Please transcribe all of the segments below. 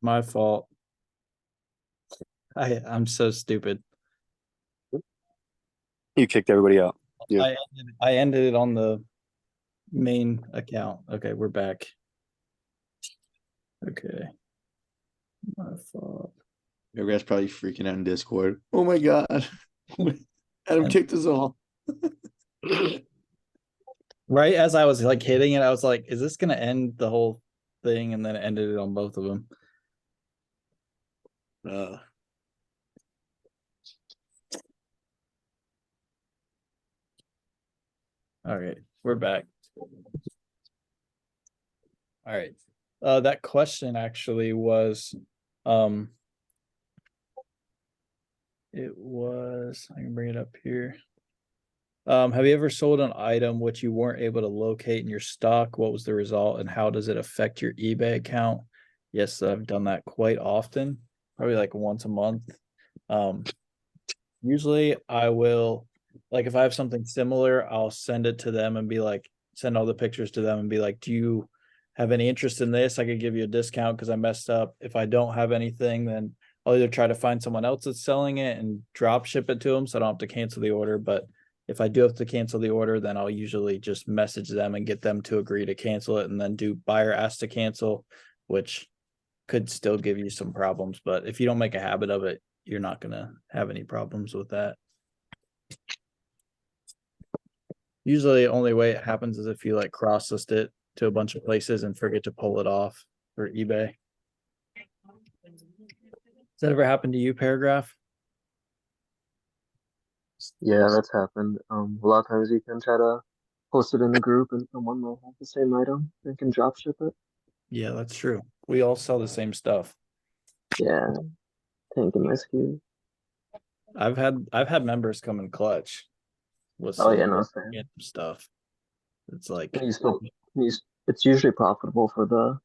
My fault. I'm so stupid. You kicked everybody out. Yeah. I ended it on the main account. Okay, we're back. Okay. My fault. Everybody's probably freaking out in Discord. Oh my god. Adam And kicked us all. right as I was like hitting it, I was like, is this gonna end the whole thing? And then it ended it on both of them. Uh, All right, we're back. All right. That question actually was it was, I can bring it up here. Have you ever sold an item which you weren't able to locate in your stock? What was the result and how does it affect your eBay account? Yes, I've done that quite often, probably like once a month. Um, Usually I will, like, if I have something similar, I'll send it to them and be like, send all the pictures to them and be like, do you have any interest in this? I could give you a discount because I messed up. If I don't have anything, then I'll either try to find someone else that's selling it and drop ship it to them so I don't have to cancel the order. But if I do have to cancel the order, then I'll usually just message them and get them to agree to cancel it and then do buyer ask to cancel, which could still give you some problems. But if you don't make a habit of it, you're not going to have any problems with that. Usually the only way it happens is if you like cross list it to a bunch of places and forget to pull it off for eBay. Has that ever happened to you, Paragraph? Yeah, that's happened. A lot of times you can try to post it in the group and someone will have the same item and can drop ship it. Yeah, that's true. We all sell the same stuff. Yeah, tank and rescue. I've had members come in clutch with Oh some yeah, no, same. random stuff. It's like, And it's usually profitable for the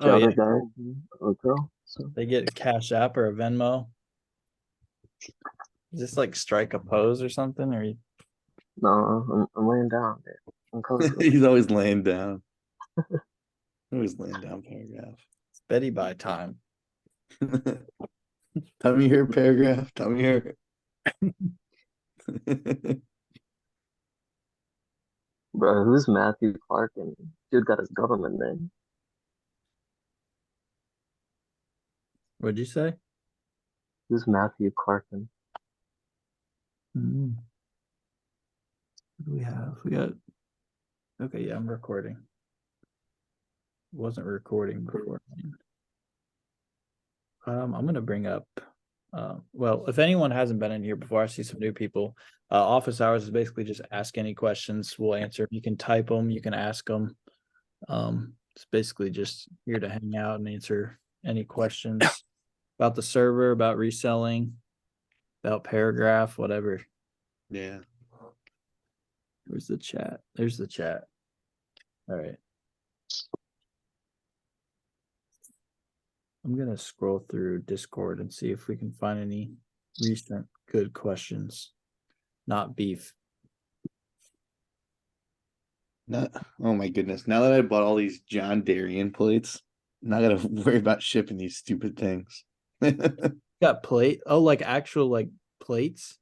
oh yeah, other guy or girl. So they get a Cash App or a Venmo. Is this like strike a pose or something? Or no, I'm laying down, dude. I'm comfortable. he's always laying down. Always laying down paragraph. it's Betty by time? Tell me your paragraph. Tell me your. Bro, who's Matthew Clark and dude got his government name? What'd you say? Who's Matthew Clarkin? What do we have? We got, okay, yeah, I'm recording. Wasn't recording before. I'm gonna bring up well, if anyone hasn't been in here before, I see some new people. Office hours is basically just ask any questions, we'll answer. You can type them, you can ask them. It's basically just here to hang out and answer any questions about the server, about reselling, about Paragraph, whatever. Yeah. Where's the chat? There's the chat. All right. I'm gonna scroll through Discord and see if we can find any recent good questions. Not beef. Not, oh my goodness. Now that I bought all these John Darien plates, I'm not gonna worry about shipping these stupid things. Got plate. Oh, like actual like plates.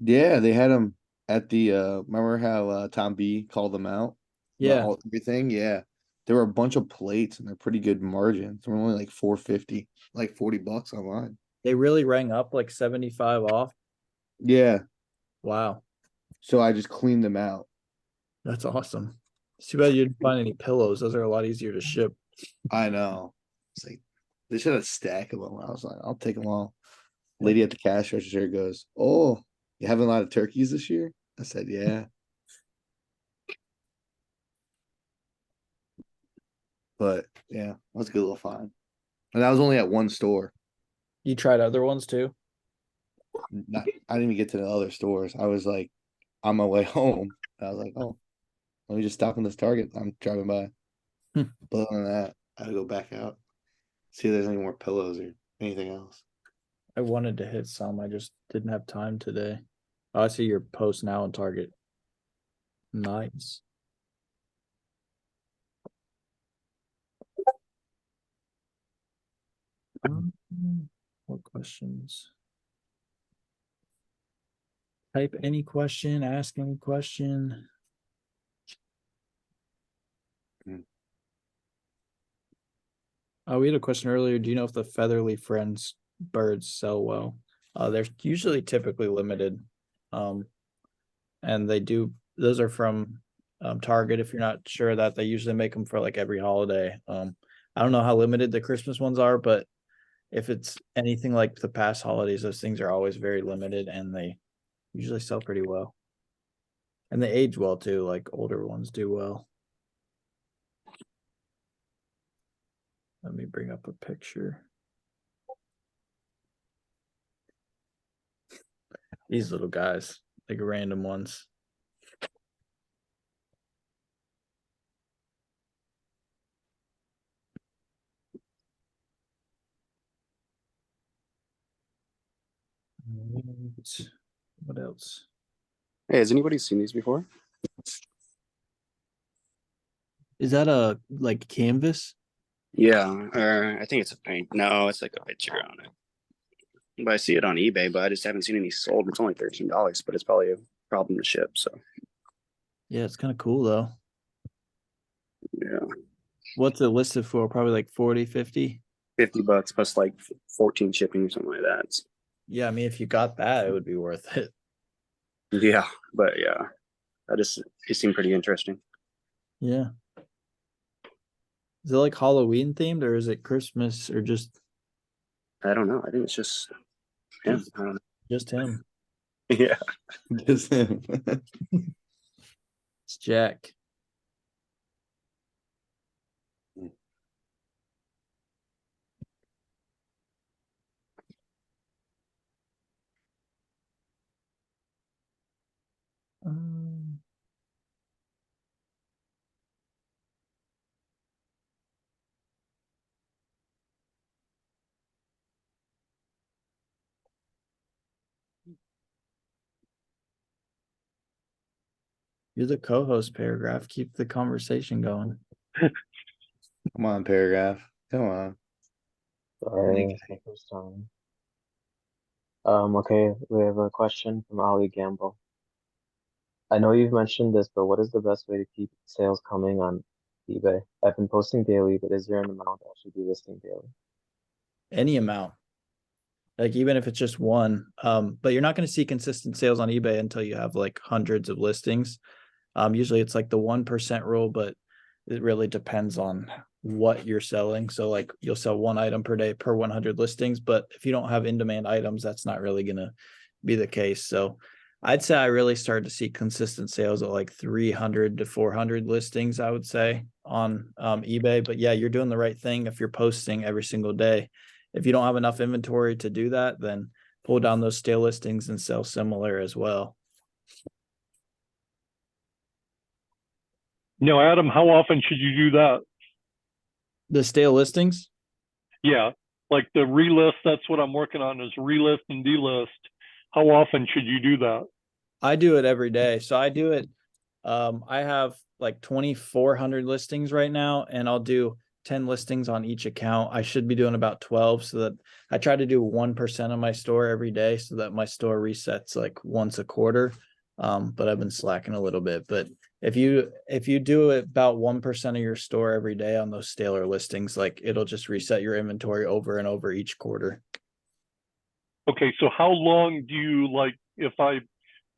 Yeah, they had them at the remember how Tom B called them out about Yeah, everything? Yeah. There were a bunch of plates and they're pretty good margins. They're only like 450, like $40 online. they really rang up like 75 off. Yeah. Wow, So I just cleaned them out. that's awesome. It's too bad you didn't find any pillows. Those are a lot easier to ship. I know. It's like they should have stack of them. I was like, I'll take them all. Lady at the cash register goes, "Oh, you having a lot of turkeys this year?" I said, "Yeah." But yeah, that was a good little find. And that was only at one store. You tried other ones too? Not, I didn't even get to the other stores. I was like on my way home. I was like, oh, let me just stop in this Target I'm driving by. Hmm. But other than that, I go back out, see if there's any more pillows or anything else. I wanted to hit some. I just didn't have time today. Oh, I see your post now on Target. Nice. What questions? Type any question, ask any question. Oh, we had a question earlier. Do you know if the Featherly Friends birds sell well? They're usually typically limited. And those are from Target. If you're not sure of that, they usually make them for like every holiday. I don't know how limited the Christmas ones are, but if it's anything like the past holidays, those things are always very limited and they usually sell pretty well. And they age well too, like older ones do well. Let me bring up a picture. These little guys, like random ones. What else? Hey, has anybody seen these before? Is that a like canvas? Yeah, I think it's a paint. No, it's like a picture on it. But I see it on eBay, but I just haven't seen any sold. It's only $13, but it's probably a problem to ship. So Yeah, it's kind of cool though. yeah, What's it listed for? Probably like 40, 50. $50 plus like 14 shipping or something like that. Yeah, I mean, if you got that, it would be worth it. Yeah, but yeah, it seemed pretty interesting. Yeah. Is it like Halloween themed or is it Christmas or just I don't know. I think it's just him. I don't know. just him? Yeah. Just him. It's Jack. Um, You're the co-host, Paragraph. Keep the conversation going. Come on, paragraph. Come on. Sorry, it's my first time. Okay, we have a question from Ali Gamble. I know you've mentioned this, but what is the best way to keep sales coming on eBay? I've been posting daily, but is there an amount I should be listing daily? Any amount. Like even if it's just one. But you're not going to see consistent sales on eBay until you have like hundreds of listings. Usually it's like the 1% rule, but it really depends on what you're selling. So like you'll sell one item per day per 100 listings, but if you don't have in-demand items, that's not really going to be the case. So I'd say I really started to see consistent sales at like 300 to 400 listings, I would say, on eBay. But yeah, you're doing the right thing if you're posting every single day. If you don't have enough inventory to do that, then pull down those stale listings and sell similar as well. No, Adam, how often should you do that? The stale listings? Yeah, like the relist, that's what I'm working on is relist and delist. How often should you do that? I do it every day. So I do it. I have like 2,400 listings right now, and I'll do 10 listings on each account. I should be doing about 12, so that I try to do 1% of my store every day so that my store resets like once a quarter. But I've been slacking a little bit. But if you do it about 1% of your store every day on those staler listings, like it'll just reset your inventory over and over each quarter. Okay, so how long do you like, if I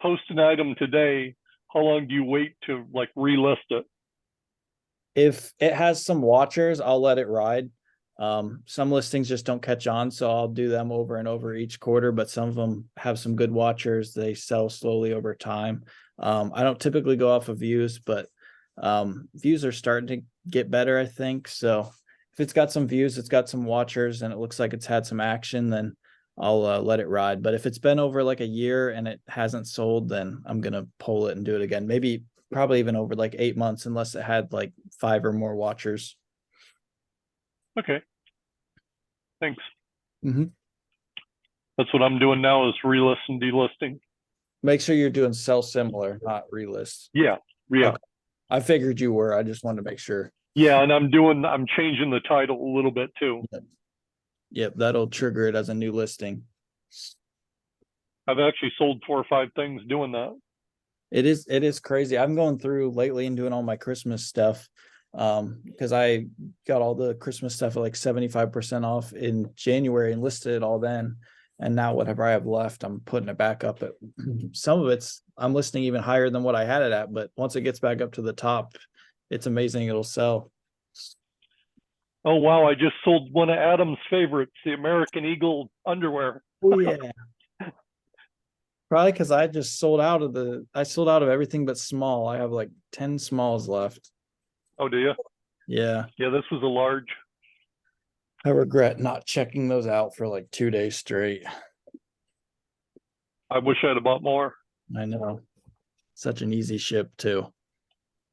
post an item today, how long do you wait to like relist it? If it has some watchers, I'll let it ride. Some listings just don't catch on, so I'll do them over and over each quarter, but some of them have some good watchers. They sell slowly over time. I don't typically go off of views, but views are starting to get better, I think. So if it's got some views, it's got some watchers, and it looks like it's had some action, then I'll let it ride. But if it's been over like a year and it hasn't sold, then I'm going to pull it and do it again. Maybe probably even over like 8 months, unless it had like 5 or more watchers. Okay, thanks. Mm-hmm. That's what I'm doing now is relist and delisting. Make sure you're doing sell similar, not relist. Yeah, yeah. Okay. I figured you were. I just wanted to make sure. Yeah, and I'm changing the title a little bit too. Yep, that'll trigger it as a new listing. I've actually sold 4 or 5 things doing that. It is crazy. I'm going through lately and doing all my Christmas stuff. Because I got all the Christmas stuff at like 75% off in January and listed it all then. And now whatever I have left, I'm putting it back up at some of it's I'm listing even higher than what I had it at, but once it gets back up to the top, it's amazing it'll sell. Oh wow, I just sold one of Adam's favorites, the American Eagle underwear. Oh yeah. Probably because I just sold out of everything but small. I have like 10 smalls left. Oh, do you? Yeah. Yeah, this was a large. I regret not checking those out for like 2 days straight. I wish I'd have bought more. I know. Such an easy ship too.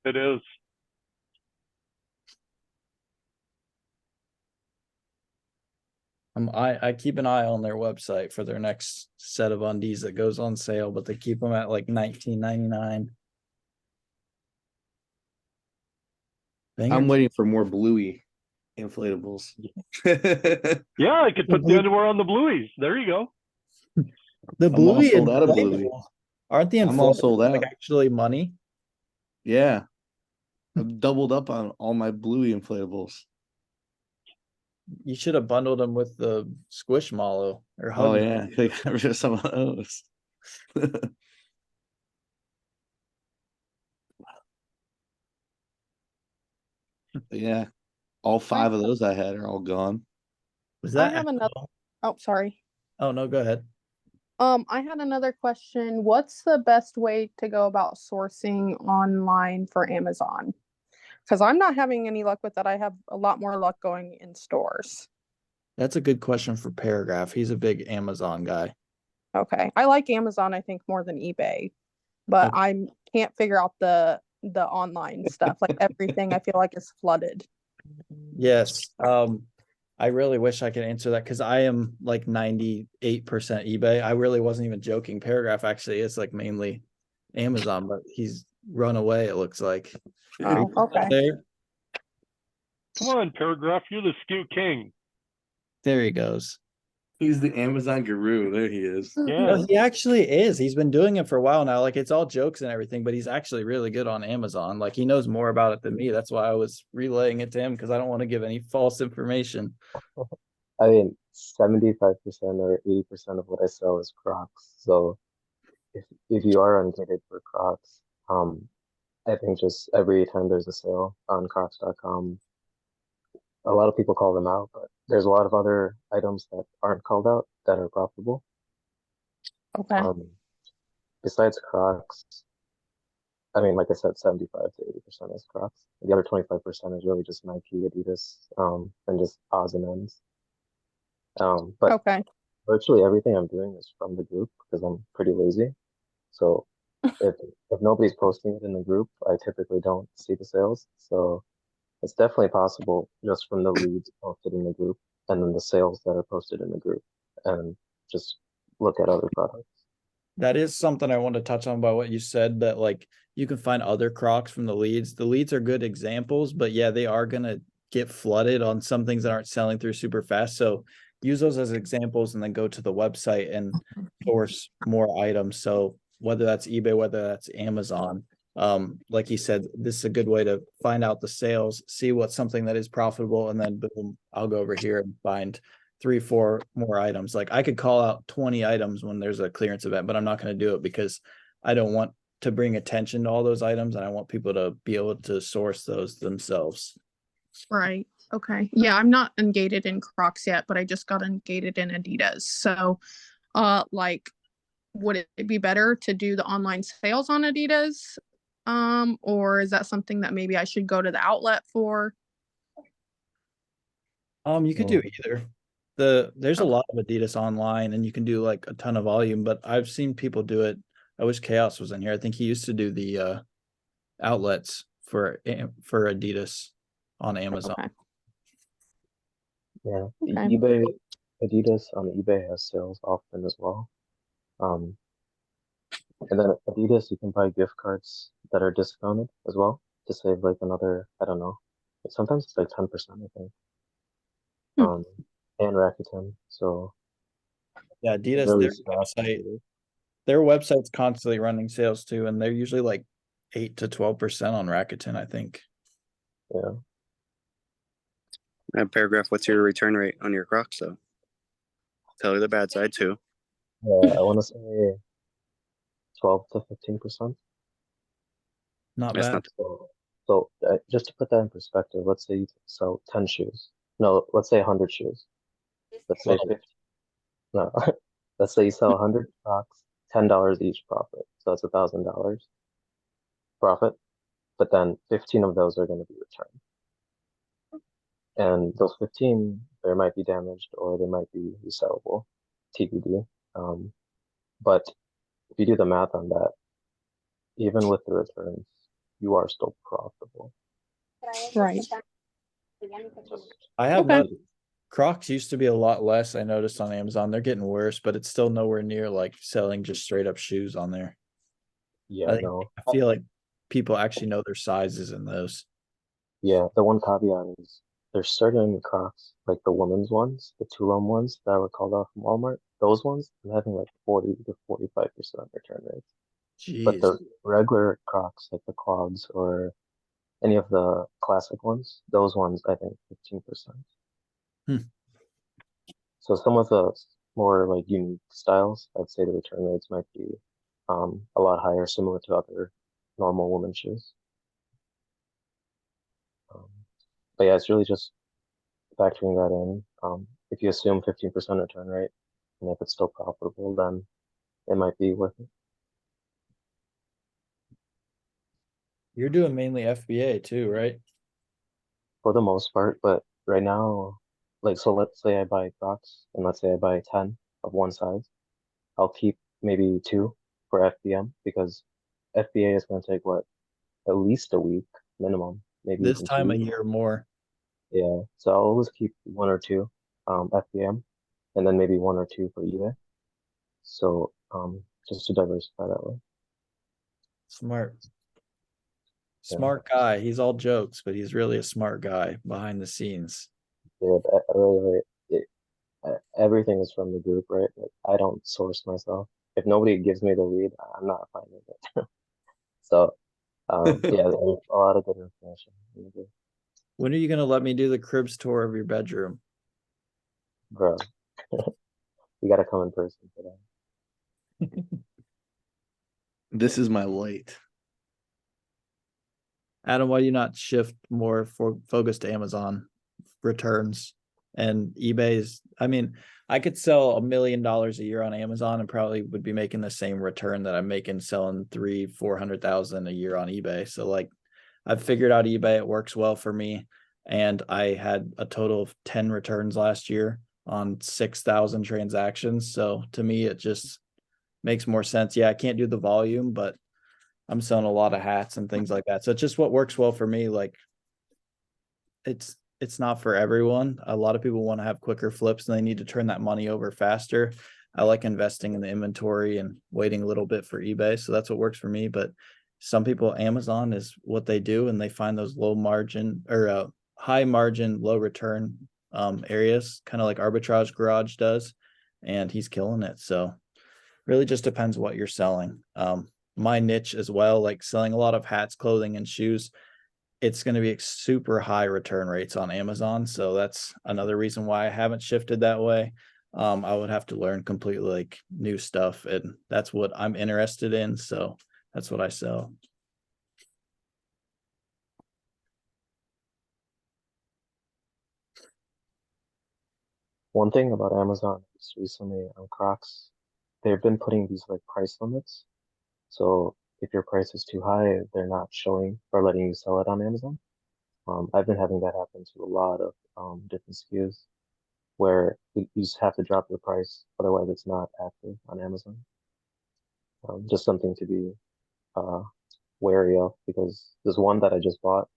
It is. I keep an eye on their website for their next set of undies that goes on sale, but they keep them at like $19.99. I'm waiting for more Bluey inflatables. Yeah, I could put the Blue- underwear on the Blueies. There you go. The I'm all Bluey sold out of inflatable- Bluey. Aren't the I'm all inflatables sold like out. actually money? Yeah. I've doubled up on all my Bluey inflatables. You should have bundled them with the Squishmallow or Oh Hug. yeah, I got rid of some of those. But yeah, all 5 of those I had are all gone. Was I that have another. Oh, sorry. Oh no, go ahead. I had another question. What's the best way to go about sourcing online for Amazon? Because I'm not having any luck with that. I have a lot more luck going in stores. That's a good question for Paragraph. He's a big Amazon guy. Okay. I like Amazon, I think, more than eBay, but Okay. I can't figure out the online stuff. Like everything I feel like is flooded. Yes. I really wish I could answer that because I am like 98% eBay. I really wasn't even joking. Paragraph actually is like mainly Amazon, but he's run away, it looks like. Oh, okay. There, Come on, Paragraph, you're the skew king. there he goes. He's the Amazon guru. There he is. Yeah. No, he actually is. He's been doing it for a while now. Like it's all jokes and everything, but he's actually really good on Amazon. Like he knows more about it than me. That's why I was relaying it to him because I don't want to give any false information. I mean, 75% or 80% of what I sell is Crocs. So if you are ungated for Crocs, I think just every time there's a sale on Crocs.com, a lot of people call them out, but there's a lot of other items that aren't called out that are profitable. Okay. Besides Crocs, I mean, like I said, 75 to 80% is Crocs. The other 25% is really just Nike, Adidas, and just odds and ends. But Okay. virtually everything I'm doing is from the group because I'm pretty lazy. So if nobody's posting it in the group, I typically don't see the sales. So it's definitely possible just from the leads posted in the group and then the sales that are posted in the group and just look at other products. That is something I want to touch on by what you said that like you can find other Crocs from the leads. The leads are good examples, but yeah, they are going to get flooded on some things that aren't selling through super fast. So use those as examples and then go to the website and source more items. So whether that's eBay, whether that's Amazon, like you said, this is a good way to find out the sales, see what's something that is profitable, and then boom, I'll go over here and find 3-4 more items. Like I could call out 20 items when there's a clearance event, but I'm not going to do it because I don't want to bring attention to all those items and I want people to be able to source those themselves. Right. Okay. Yeah, I'm not ungated in Crocs yet, but I just got ungated in Adidas. So, like, would it be better to do the online sales on Adidas? Or is that something that maybe I should go to the outlet for? You could do either. There's a lot of Adidas online and you can do like a ton of volume, but I've seen people do it. I wish Chaos was in here. I think he used to do the outlets for Adidas on Amazon. Okay. Yeah, Okay. Adidas on eBay has sales often as well. And then Adidas, you can buy gift cards that are discounted as well to save like another, I don't know, sometimes it's like 10%, I think. Hmm. and Rakuten. So Yeah, Adidas, really their scratched website, Adidas. their website's constantly running sales too, and they're usually like 8 to 12% on Rakuten, I think. Yeah. Paragraph, what's your return rate on your Crocs though? Tell you the bad side too. I want to say 12 to 15%. Not That's bad. not So just to put that in perspective, let's say you sell 10 shoes. No, let's say 100 shoes. Let's say Well, 50. No, let's say you sell 100 Crocs, $10 each profit. So that's $1,000 profit. But then 15 of those are going to be returned. And those 15, they might be damaged or they might be resellable, TBD. But if you do the math on that, even with the returns, you are still profitable. Right. Just I have Okay. no Crocs used to be a lot less, I noticed on Amazon. They're getting worse, but it's still nowhere near like selling just straight up shoes on there. yeah, I no. feel like people actually know their sizes in those. Yeah, the one caveat is there's certain Crocs, like the women's ones, the Tulum ones that were called off from Walmart. Those ones, I'm having like 40 to 45% return rates. But Jeez. the regular Crocs, like the clogs or any of the classic ones, those ones, I think 15%. Hmm. So some of the more like unique styles, I'd say the return rates might be a lot higher, similar to other normal women's shoes. Um, but yeah, it's really just factoring that in. If you assume 15% return rate, and if it's still profitable, then it might be worth it. You're doing mainly FBA too, right? For the most part. But right now, like, so let's say I buy Crocs and let's say I buy 10 of one size. I'll keep maybe 2 for FBM because FBA is going to take what, at least a week minimum, maybe This even time of 2 weeks. year more. Yeah. So I'll always keep 1 or 2 FBM and then maybe 1 or 2 for eBay. So just to diversify that way. Smart. Yeah. Smart guy. He's all jokes, but he's really a smart guy behind the scenes. Yeah, I really, everything is from the group, right? Like I don't source myself. If nobody gives me the lead, I'm not finding it. So, yeah, there's a lot of good information in the group. When are you gonna let me do the cribs tour of your bedroom? Bro, you got to come in person for that. This is my light. Adam, why do you not shift more for focus to Amazon returns and eBay's? I mean, I could sell $1 million a year on Amazon and probably would be making the same return that I'm making selling 300,000-400,000 a year on eBay. So like I've figured out eBay, it works well for me. And I had a total of 10 returns last year on 6,000 transactions. So to me, it just makes more sense. Yeah, I can't do the volume, but I'm selling a lot of hats and things like that. So it's just what works well for me. Like it's not for everyone. A lot of people want to have quicker flips and they need to turn that money over faster. I like investing in the inventory and waiting a little bit for eBay. So that's what works for me. But some people, Amazon is what they do, and they find those low margin or high margin, low return areas, kind of like Arbitrage Garage does, and he's killing it. So really just depends what you're selling. My niche as well, like selling a lot of hats, clothing, and shoes, it's going to be super high return rates on Amazon. So that's another reason why I haven't shifted that way. I would have to learn completely like new stuff, and that's what I'm interested in. So that's what I sell. One thing about Amazon is recently on Crocs, they've been putting these like price limits. So if your price is too high, they're not showing or letting you sell it on Amazon. I've been having that happen to a lot of different SKUs where you just have to drop your price, otherwise it's not active on Amazon. Just something to be uh, wary of because there's one that I just bought.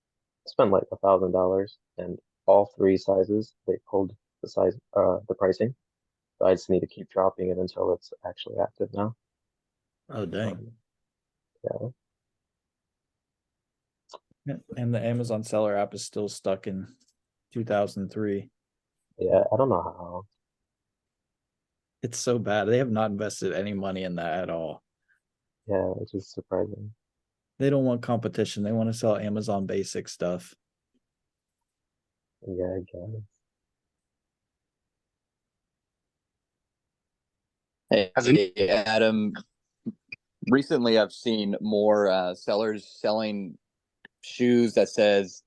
I spent like $1,000 and all 3 sizes they pulled the the pricing. So I just need to keep dropping it until it's actually active now. Oh, dang. Yeah. And the Amazon seller app is still stuck in 2003. Yeah, I don't know how. It's so bad. They have not invested any money in that at all. Yeah, it's just surprising. They don't want competition. They want to sell Amazon basic stuff. Yeah, I guess. Has any- Hey, Adam, recently I've seen more sellers selling shoes that says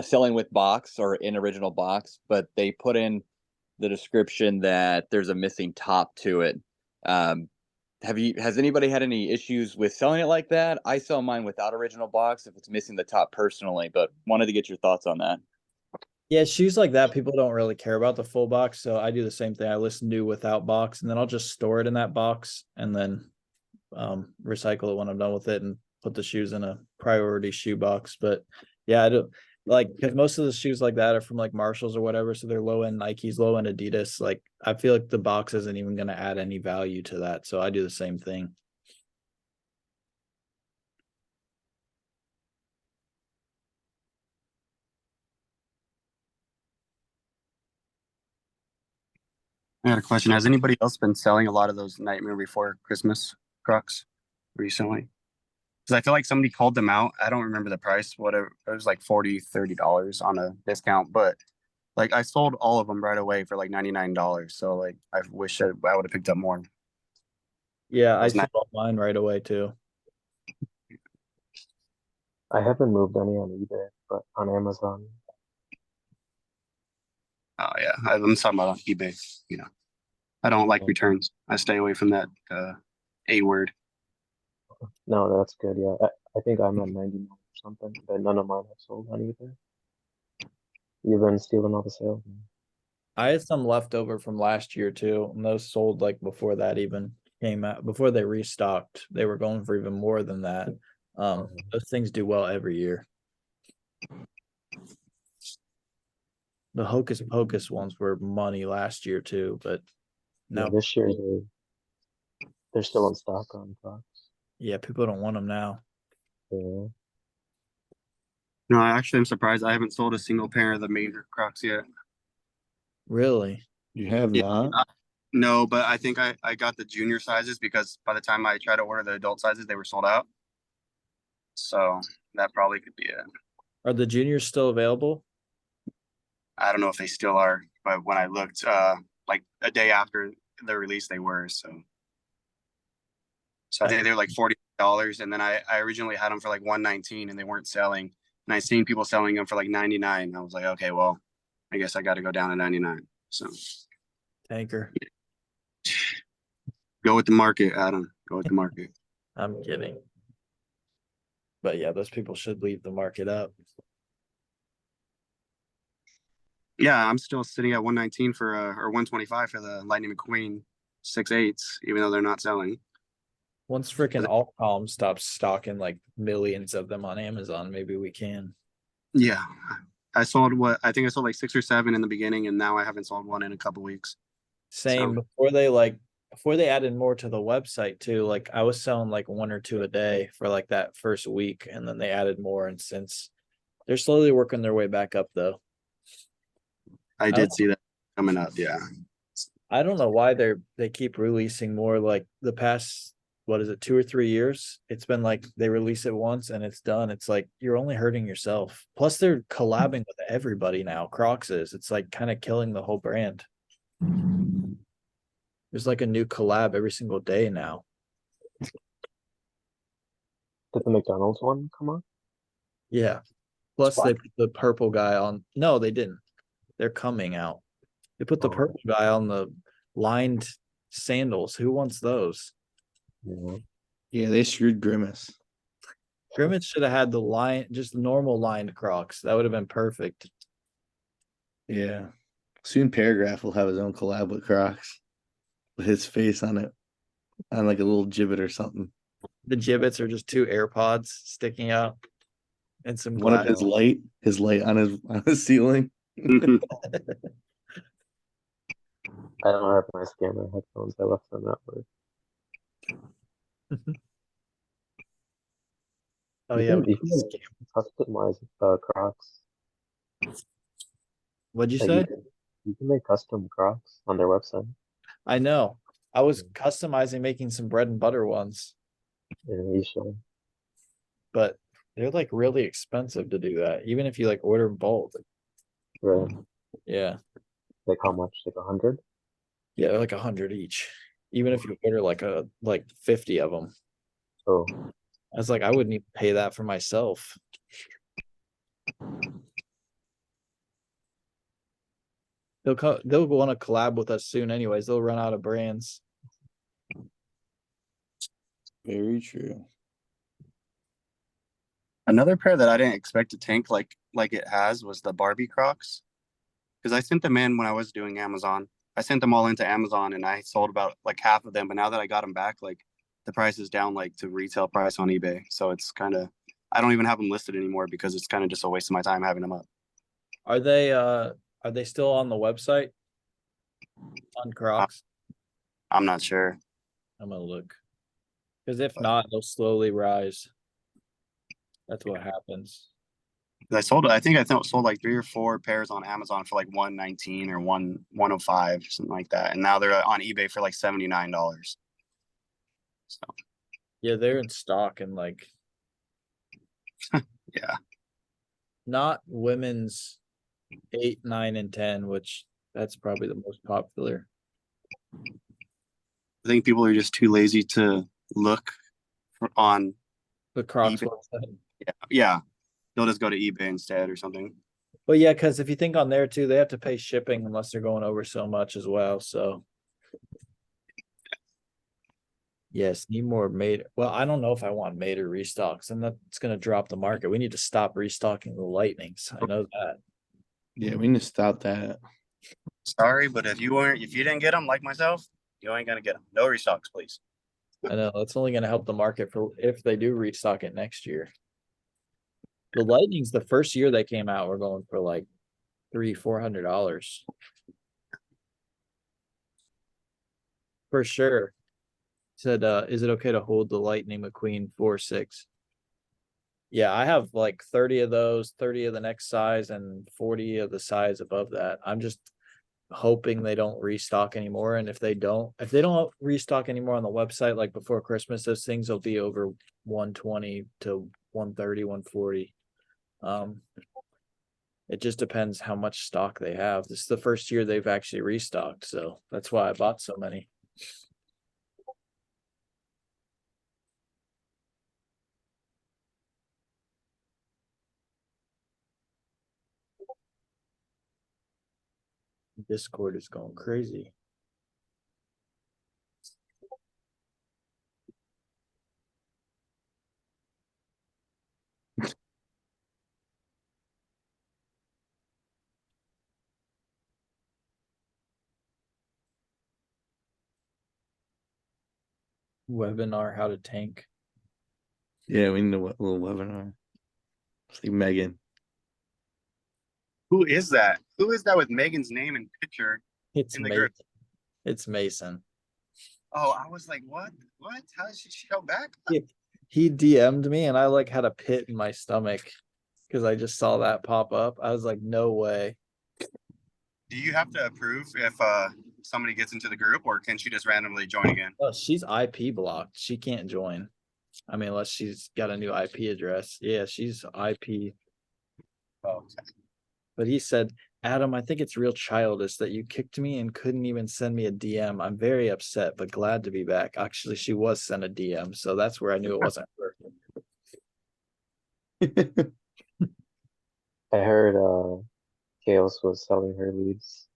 selling with box or in original box, but they put in the description that there's a missing top to it. Has anybody had any issues with selling it like that? I sell mine without original box if it's missing the top personally, but wanted to get your thoughts on that. Yeah, shoes like that, people don't really care about the full box. So I do the same thing. I listen to without box, and then I'll just store it in that box and then recycle it when I'm done with it and put the shoes in a priority shoe box. But yeah, I don't like, because most of the shoes like that are from like Marshalls or whatever. So they're low end Nikes, low end Adidas. Like I feel like the box isn't even going to add any value to that. So I do the same thing. I got a question. Has anybody else been selling a lot of those Nightmare Before Christmas Crocs recently? Because I feel like somebody called them out. I don't remember the price. Whatever, it was like $30 on a discount, but like I sold all of them right away for like $99. So like I wish I would have picked up more. Yeah, I Those sold mine right away too. I haven't moved any on eBay, but on Amazon, Oh yeah, I'm talking about on eBay. You know, I don't like returns. I stay away from that A word. no, that's good. Yeah, I think I'm at 99 or something, but none of mine have sold on eBay. You've been stealing all the sales, man. I had some left over from last year too, and those sold like before that even came out. Before they restocked, they were going for even more than that. Those things do well every year. The Hocus Pocus ones were money last year too, but Yeah, now, this year they're still in stock on Crocs. yeah, people don't want them now. Yeah. No, I actually am surprised. I haven't sold a single pair of the major Crocs yet. Really? You have Yeah, not? No, but I think I got the junior sizes because by the time I tried to order the adult sizes, they were sold out. So that probably could be it. Are the juniors still available? I don't know if they still are, but when I looked, like a day after the release, they were. So I think they were like $40, and then I originally had them for like 119, and they weren't selling. And I seen people selling them for like 99. I was like, okay, well, I guess I got to go down to 99. So Tanker. go with the market, Adam. Go with the market. I'm kidding. But yeah, those people should leave the market up. Yeah, I'm still sitting at 119 for or 125 for the Lightning McQueen 6/8, even though they're not selling. Once freaking Altcom stops stocking like millions of them on Amazon, maybe we can. Yeah, I sold I think I sold like 6 or 7 in the beginning, and now I haven't sold one in a couple weeks. Same So- before they added more to the website too. Like I was selling like 1 or 2 a day for like that first week, and then they added more. And since they're slowly working their way back up though. I did see that coming up. Yeah. I don't know why they keep releasing more. Like the past, what is it, 2 or 3 years? It's been like they release it once and it's done. It's like you're only hurting yourself. Plus they're collabing with everybody now. Crocs is. It's like kind of killing the whole brand. There's like a new collab every single day now. Did the McDonald's one come up? Yeah. Plus Spot. they put the purple guy on. No, they didn't. They're coming out. They put the Oh. purple guy on the lined sandals. Who wants those? Yeah. Yeah, they screwed Grimace. Grimmett should have had the line, just normal lined Crocs. That would have been perfect. Yeah. Soon Paragraph will have his own collab with Crocs. With his face on it. On like a little gibbet or something. The gibbets are just 2 AirPods sticking out and some One of glass. his light on his ceiling. I don't have my scammer headphones. I left them at work. Oh You yeah. can- you can custom-wise Crocs. What'd you Like, say? You can make custom Crocs on their website. I know. I was customizing, making some bread and butter ones, Yeah, you should. but they're like really expensive to do that. Even if you like order in bulk. Right. Yeah. Like how much? Like 100? Yeah, they're like 100 each. Even if you order like 50 of them. Oh, I was like, I wouldn't even pay that for myself. They'll want to collab with us soon anyways. They'll run out of brands. Very true. Another pair that I didn't expect to tank like it has was the Barbie Crocs. Because I sent them in when I was doing Amazon. I sent them all into Amazon and I sold about like half of them. But now that I got them back, like the price is down like to retail price on eBay. So it's kind of, I don't even have them listed anymore because it's kind of just a waste of my time having them up. Are they still on the website? On Crocs? I'm not sure. I'm gonna look. Because if not, they'll slowly rise. That's what happens. I think I sold like 3 or 4 pairs on Amazon for like 119 or 105, something like that. And now they're on eBay for like $79. So Yeah, they're in stock and like yeah. not women's 8, 9, and 10, which that's probably the most popular. I think people are just too lazy to look on The Crocs eBay. website. Yeah. They'll just go to eBay instead or something. But yeah, because if you think on there too, they have to pay shipping unless they're going over so much as well. So yes, need more made. Well, I don't know if I want Mater restocks, and that's gonna drop the market. We need to stop restocking the Lightnings. I know that. Yeah, we need to stop that. Sorry, but if you didn't get them like myself, you ain't gonna get them. No restocks, please. I know that's only gonna help the market for if they do restock it next year. The Lightnings, the first year they came out, were going for like $300-400 for sure. Said, is it okay to hold the Lightning McQueen 4.6? Yeah, I have like 30 of those, 30 of the next size, and 40 of the size above that. I'm just hoping they don't restock anymore. And if they don't restock anymore on the website, like before Christmas, those things will be over 120 to 130, 140. It just depends how much stock they have. This is the first year they've actually restocked, so that's why I bought so many. Discord is going crazy. Webinar how to tank. Yeah, we need a little webinar. It's like Megan. Who is that? Who is that with Megan's name and picture? It's In the Mason. group. It's Mason. Oh, I was like, what? How did she go back? He DM'd me and I like had a pit in my stomach because I just saw that pop up. I was like, no way. Do you have to approve if somebody gets into the group, or can she just randomly join again? Oh, she's IP blocked. She can't join. I mean, unless she's got a new IP address. Yeah, she's IP. Oh, okay. But he said, Adam, I think it's real childish that you kicked me and couldn't even send me a DM. I'm very upset, but glad to be back. Actually, she was sent a DM, so that's where I knew it wasn't her. I heard Chaos was selling her leads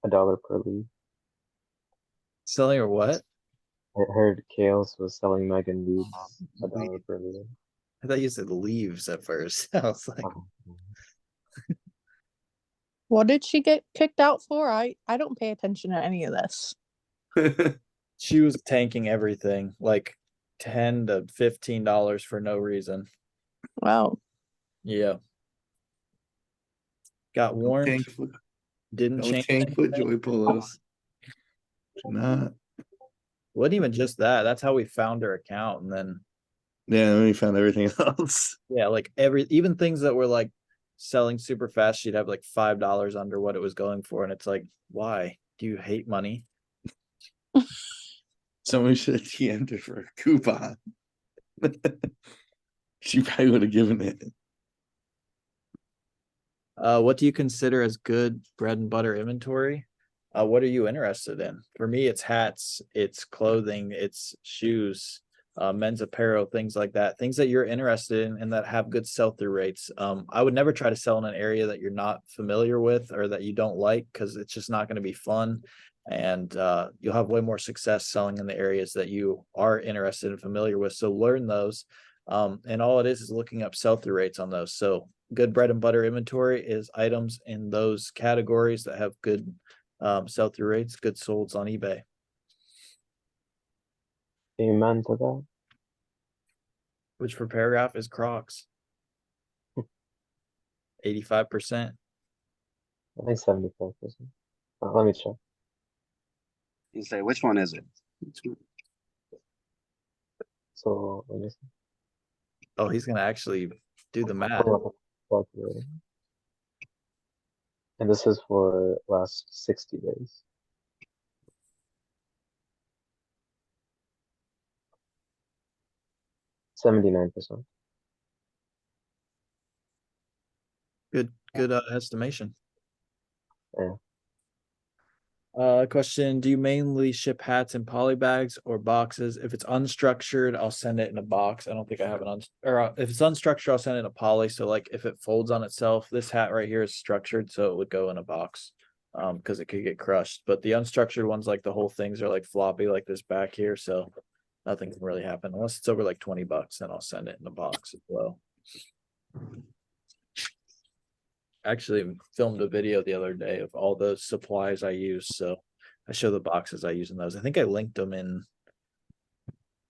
$1 per lead. Selling her what? I heard Chaos was selling Megan leads $1 per lead. I thought you said leaves at first. I was like, What did she get kicked out for? I don't pay attention to any of this. she was tanking everything, like $10 to $15 for no reason. Wow. Yeah. Got warned. Tank foot, Didn't no change. tank foot anything. joy polos. Not. Wasn't even just that. That's how we found her account, and then Yeah, then we found everything else. yeah, like even things that were like selling super fast, she'd have like $5 under what it was going for, and it's like, why? Do you hate money? Someone should have TM'd her for a coupon. She probably would have given it. What do you consider as good bread and butter inventory? What are you interested in? For me, it's hats, it's clothing, it's shoes, men's apparel, things like that. Things that you're interested in and that have good sell-through rates. I would never try to sell in an area that you're not familiar with or that you don't like, because it's just not going to be fun. And you'll have way more success selling in the areas that you are interested and familiar with. So learn those. And all it is looking up sell-through rates on those. So good bread and butter inventory is items in those categories that have good sell-through rates, good solds on eBay. Amen to that. Which for paragraph is Crocs. 85%. I think 75%. Let me check. You say, which one is it? Which one? So let me see. Oh, he's gonna actually do the math. Pull up a calculator. And this is for last 60 days. %79%. Good estimation. Yeah. Question, do you mainly ship hats in poly bags or boxes? If it's unstructured, I'll send it in a box. I don't think I have it if it's unstructured, I'll send it in a poly. So like if it folds on itself, this hat right here is structured, so it would go in a box. Because it could get crushed. But the unstructured ones, like the whole things are like floppy like this back here, so nothing can really happen unless it's over like $20, then I'll send it in a box as well. Actually filmed a video the other day of all those supplies I use, so I show the boxes I use in those. I think I linked them in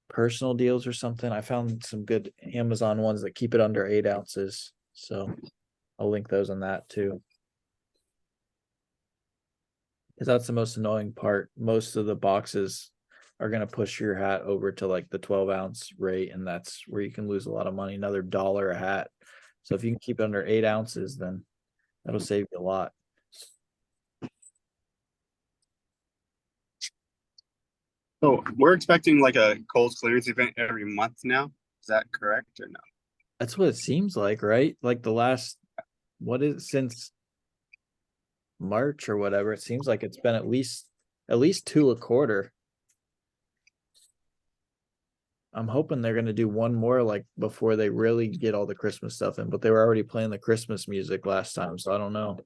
personal deals or something. I found some good Amazon ones that keep it under 8 ounces, so I'll link those on that too. Because that's the most annoying part. Most of the boxes are going to push your hat over to like the 12-ounce rate, and that's where you can lose a lot of money, another $1 a hat. So if you can keep it under 8 ounces, then that'll save you a lot. So we're expecting like a Kohl's clearance event every month now. Is that correct or no? That's what it seems like, right? Like the last, what is it, since March or whatever, it seems like it's been at least 2 a quarter. I'm hoping they're gonna do one more like before they really get all the Christmas stuff in, but they were already playing the Christmas music last time, so I don't know.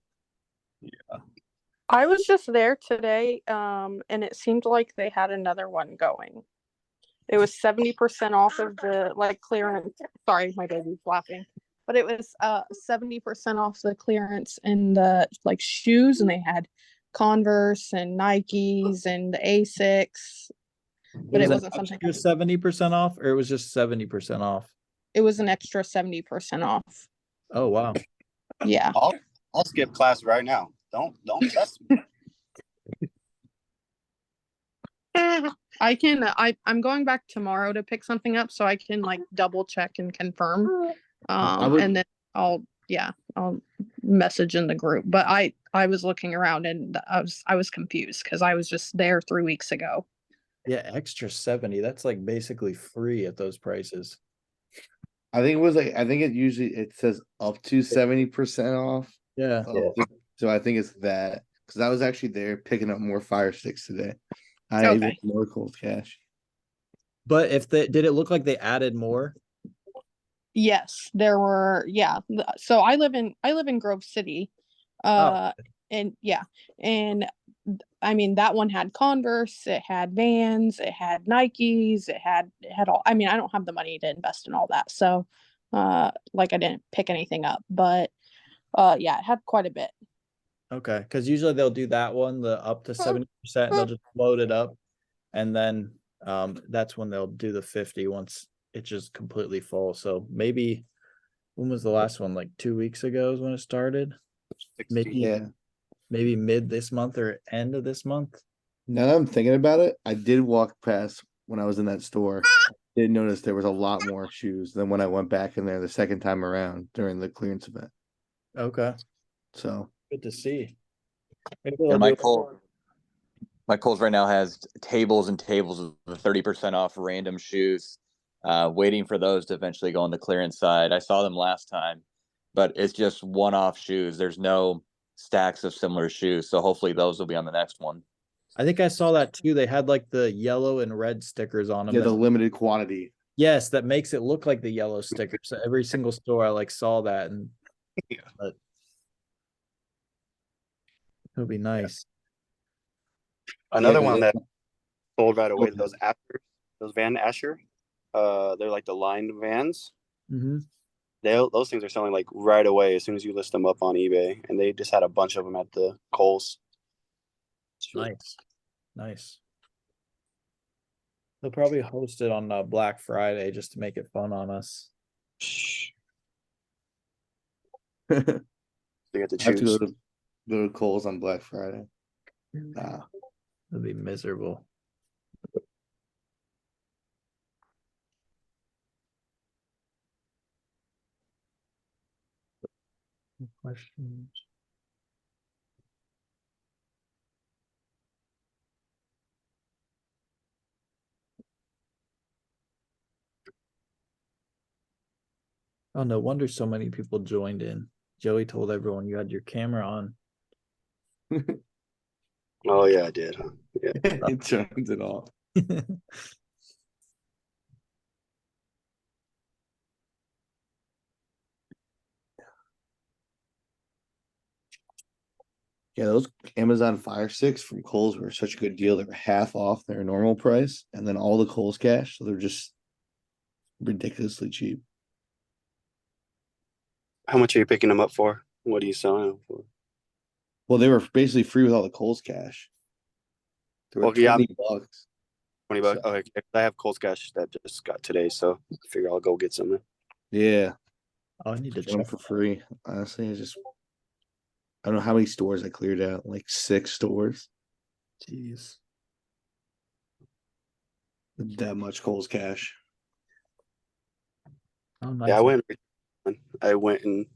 I was just there today, and it seemed like they had another one going. It was 70% off of the like clearance. Sorry, my baby's laughing. But it was 70% off the clearance in the like shoes, and they had Converse and Nikes and the Asics. But it wasn't something. It was 70% off, or it was just 70% off. It was an extra 70% off. Oh wow. Yeah. I'll skip class right now. Don't test me. I'm going back tomorrow to pick something up, so I can like double check and confirm. And then I'll message in the group. But I was looking around and I was confused because I was just there 3 weeks ago. Yeah, extra 70. That's like basically free at those prices. I think it usually it says up to 70% off. Yeah. So I think it's that, because I was actually there picking up more Fire Sticks today. I Okay. even more Cold Cash. But did it look like they added more? Yes, there were. Yeah. So I live in Grove City. And yeah, and I mean that one had Converse, it had Vans, it had Nikes, it had all. I mean, I don't have the money to invest in all that, so like I didn't pick anything up, but yeah, it had quite a bit. Okay, because usually they'll do that one, the up to 70%, and they'll just load it up, and then that's when they'll do the 50 once it's just completely full. So maybe when was the last one? Like 2 weeks ago is when it started. Maybe mid this month or end of this month. Now that I'm thinking about it, I did walk past when I was in that store. Did notice there was a lot more shoes than when I went back in there the second time around during the clearance event. Okay, So good to see. Maybe Yeah, they'll my do- Kohl's right now has tables and tables of the 30% off random shoes, waiting for those to eventually go on the clearance side. I saw them last time, but it's just one-off shoes. There's no stacks of similar shoes, so hopefully those will be on the next one. I think I saw that too. They had like the yellow and red stickers on them. yeah, the limited quantity. Yes, that makes it look like the yellow sticker. So every single store I like saw that, and but it would be nice. Another Yeah, one that sold right away, Okay. those Van Asher. They're like the lined vans. Mm-hmm. Those things are selling like right away as soon as you list them up on eBay, and they just had a bunch of them at the Kohl's. Nice, nice. They'll probably host it on Black Friday just to make it fun on us. They got to I have to choose. go to Kohl's on Black Friday. Nah. It'll be miserable. Questions? Oh, no wonder so many people joined in. Joey told everyone you had your camera on. Oh yeah, I did. Huh? Yeah. It turns it off. Yeah, those Amazon Fire Sticks from Kohl's were such a good deal. They were half off their normal price, and then all the Kohl's cash, so they're just ridiculously cheap. How much are you picking them up for? What are you selling them for? Well, they were basically free with all the Kohl's cash. They were Okay, yeah. $20. 20 bucks. Okay, I have Kohl's cash that just got today, so I figure I'll go get some. Yeah, Oh, I need to get them check. for free. Honestly, I don't know how many stores I cleared out, like 6 stores. Jeez. That much Kohl's cash. Oh, nice. Yeah, I went and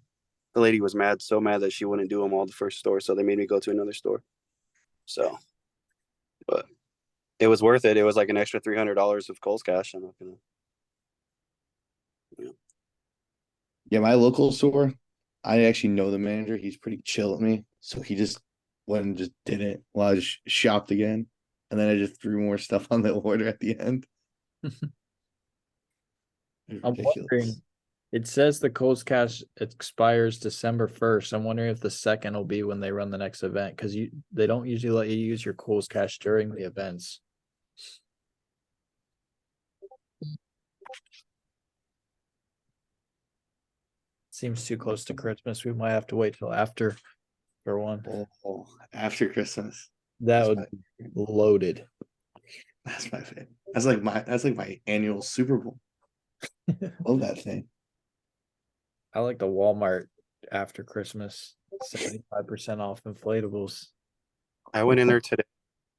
the lady was mad, so mad that she wouldn't do them all the first store, so they made me go to another store. So, but it was worth it. It was like an extra $300 of Kohl's cash. I'm not gonna. Yeah, my local store, I actually know the manager. He's pretty chill with me. So he just went and just did it while I just shopped again. And then I just threw more stuff on the order at the end. It was I'm ridiculous. wondering. It says the Kohl's cash expires December 1st. I'm wondering if the second will be when they run the next event because they don't usually let you use your Kohl's cash during the events. Seems too close to Christmas. We might have to wait till after for one. Oh, after Christmas. That That's would be loaded. That's my favorite. That's like my annual Super Bowl. Love that thing. I like the Walmart after Christmas 75% off inflatables. I went in there today,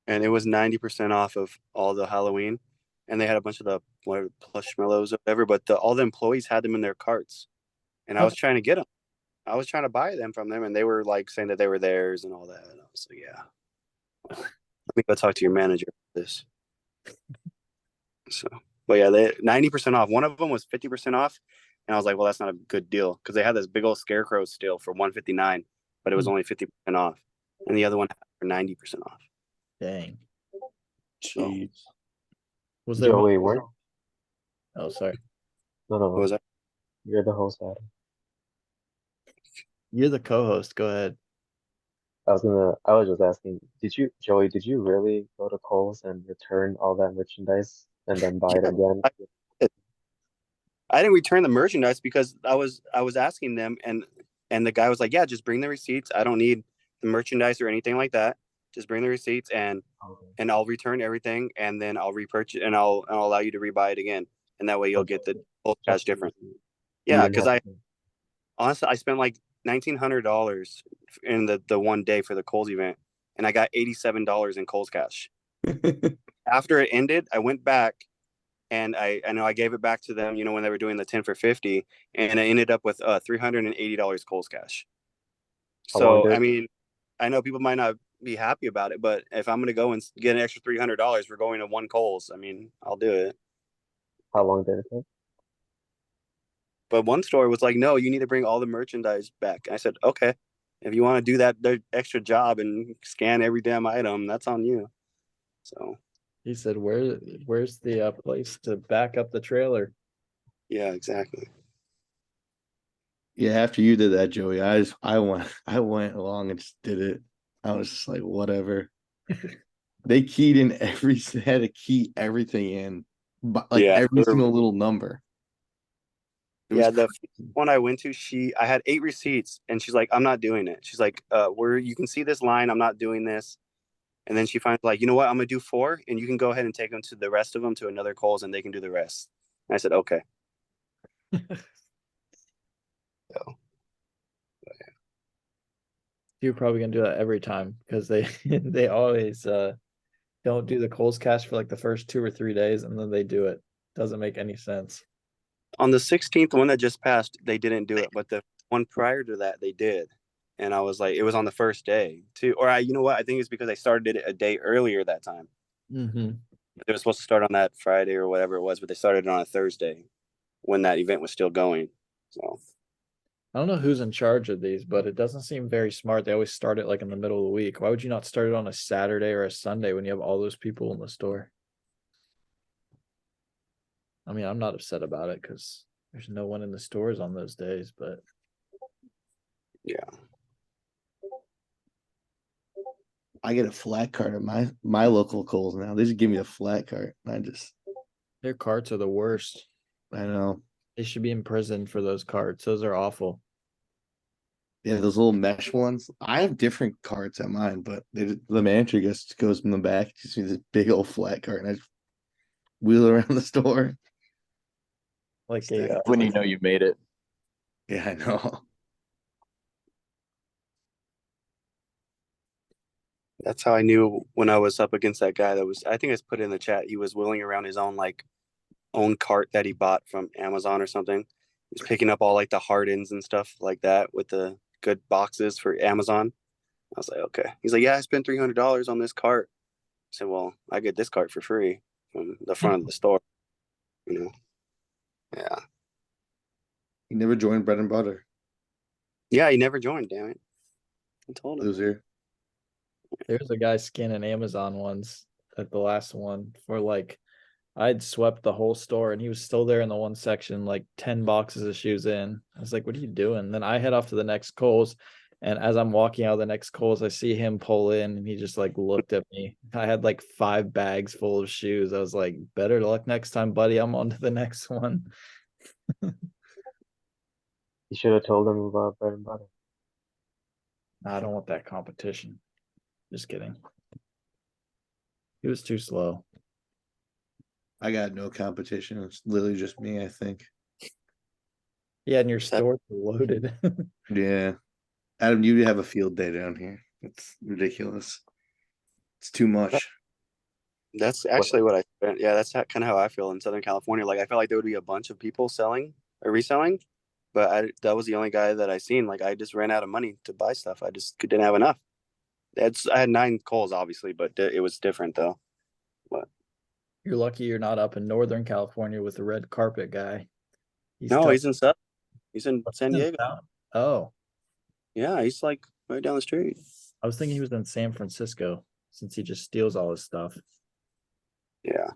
and it was 90% off of all the Halloween, and they had a bunch of the whatever Plushmallows or whatever. But all the employees had them in their carts, and I was trying to get them. I was trying to buy them from them, and they were like saying that they were theirs and all that. And I was like, yeah. Let me go talk to your manager for this. So, but yeah, they 90% off. One of them was 50% off, and I was like, well, that's not a good deal because they had this big old scarecrow still for $159, but it was only 50% off, and the other one for 90% off. Dang. Jeez. Was there Joey, one? weren't Oh, sorry. no, no, What was that? you're the host, Adam. You're the co-host. Go ahead. I was just asking, Joey, did you really go to Kohl's and return all that merchandise and then buy it Yeah, again? I didn't return the merchandise because I was asking them, and the guy was like, yeah, just bring the receipts. I don't need the merchandise or anything like that. Just bring the receipts and I'll return everything, and then I'll repurchase and I'll allow you to rebuy it again, and that way you'll get the full cash difference. Yeah, because honestly I spent like $1,900 in the one day for the Kohl's event, and I got $87 in Kohl's cash. After it ended, I went back and I know I gave it back to them, when they were doing the 10 for 50, and I ended up with $380 Kohl's cash. How long So, did I it- mean, I know people might not be happy about it, but if I'm gonna go and get an extra $300 for going to one Kohl's, I mean, I'll do it. How long did it take? But one store was like, no, you need to bring all the merchandise back. I said, okay, if you want to do that their extra job and scan every damn item, that's on you. So He said, where's the place to back up the trailer? yeah, exactly. Yeah, after you did that, Joey, I went along and just did it. I was just like, whatever. They keyed in they had to key everything in, but like Yeah, every single little number. It was yeah. The crazy. one I went to, I had 8 receipts, and she's like, I'm not doing it. She's like, where you can see this line, I'm not doing this. And then she finally like, you know what, I'm gonna do 4, and you can go ahead and take them to the rest of them to another Kohl's, and they can do the rest. And I said, okay. So You're probably gonna do that every time because they they always don't do the Kohl's cash for like the first 2 or 3 days and then they do it. Doesn't make any sense. on the 16th one that just passed, they didn't do it, but the one prior to that they did. And I was like, it was on the first day too. Or you know what? I think it's because they started it a day earlier that time. Mm-hmm. They were supposed to start on that Friday or whatever it was, but they started it on a Thursday when that event was still going. So I don't know who's in charge of these, but it doesn't seem very smart. They always start it like in the middle of the week. Why would you not start it on a Saturday or a Sunday when you have all those people in the store? I mean, I'm not upset about it because there's no one in the stores on those days, but yeah. I get a flat cart at my local Kohl's now. They just give me a flat cart. their carts are the worst. I know. They should be in prison for those carts. Those are awful. Yeah, those little mesh ones. I have different carts at mine, but the manager just goes in the back, just me this big old flat cart, and I just wheel around the store. Like When you know you made it. Yeah, I know. That's how I knew when I was up against that guy that was, I think it's put in the chat, he was wheeling around his own cart that he bought from Amazon or something. He's picking up all like the hardens and stuff like that with the good boxes for Amazon. I was like, okay. He's like, yeah, I spent $300 on this cart. I said, well, I get this cart for free from the front of the store. You know? Yeah. He never joined Bread and Butter. Yeah, he never joined, damn it. I told him. Loser. There's a guy scanning Amazon ones at the last one for like I'd swept the whole store and he was still there in the one section, like 10 boxes of shoes in. I was like, what are you doing? Then I head off to the next Kohl's. And as I'm walking out of the next Kohl's, I see him pull in and he just like looked at me. I had like 5 bags full of shoes. I was like, better luck next time, buddy. I'm on to the next one. You should have told them about Bread and Butter. I don't want that competition. Just kidding. He was too slow. I got no competition. It's literally just me, I think. Yeah, and your store's loaded. Yeah. Adam, you have a field day down here. It's ridiculous. It's too much. That's actually what I spent. Yeah, that's kind of how I feel in Southern California. Like, I feel like there would be a bunch of people selling or reselling, but that was the only guy that I seen. Like, I just ran out of money to buy stuff. I just didn't have enough. I had 9 Kohl's, obviously, but it was different though. But You're lucky you're not up in Northern California with the red carpet guy. no, tough. he's in San Diego. Oh, Yeah, he's like right down the street. I was thinking he was in San Francisco since he just steals all his stuff. Yeah.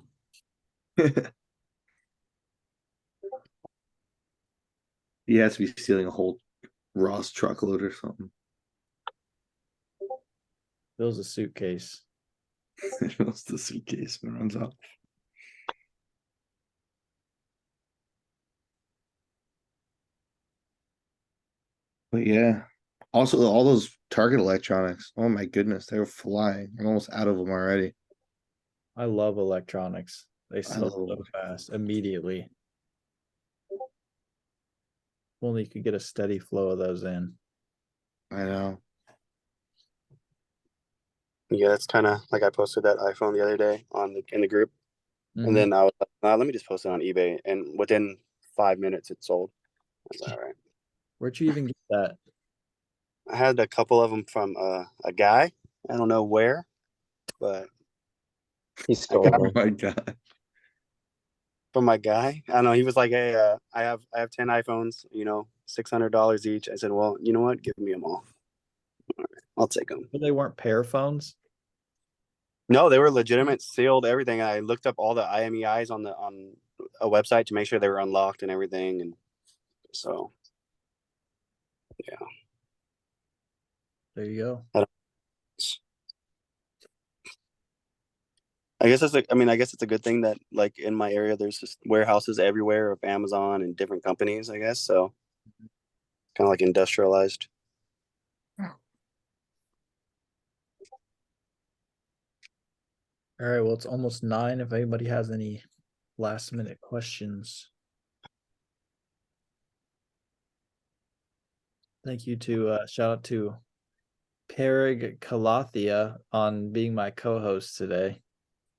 He has to be stealing a whole Ross truckload or something. Fills a suitcase. Fills the suitcase and runs off. But yeah. Also, all those Target electronics. Oh my goodness, they were flying. I'm almost out of them already. I love electronics. They sell love so them. fast, immediately. Only you could get a steady flow of those in. I know. Yeah, it's kind of like I posted that iPhone the other day in the group, Mhm. and then I was like, let me just post it on eBay, and within 5 minutes it sold. I was like, all right. Where'd you even get that? I had a couple of them from a guy. I don't know where, but He I stole got Oh them. my god. from my guy. I don't know. He was like, "Hey, I have 10 iPhones. $600 each." I said, "Well, you know what? Give me them all. I'll take them." But they weren't pair phones. No, they were legitimate, sealed, everything. I looked up all the IMEIs on a website to make sure they were unlocked and everything, and so There you go. I guess it's a good thing that like in my area there's just warehouses everywhere of Amazon and different companies, I guess. So kind of like industrialized. All right. Well, it's almost 9. If anybody has any last minute questions. Thank you to shout out to Perig Calathia on being my co-host today.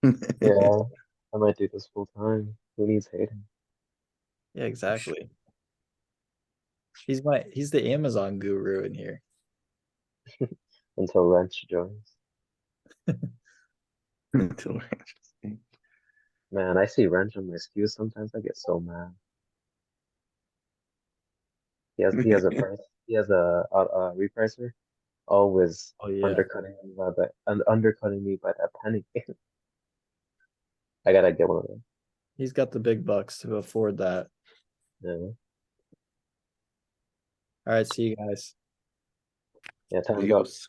Yeah, I might do this full time. Who needs hating? Yeah, exactly. He's the Amazon guru in here. Until Wrench joins. Until we're interesting. Man, I see Wrench on my SKUs sometimes. I get so mad. He has a price. He has a repricer. Always Oh yeah. undercutting me by that penny. I gotta get one of them. He's got the big bucks to afford that. Yeah, All right, see you guys. yeah. Time's up. Adios.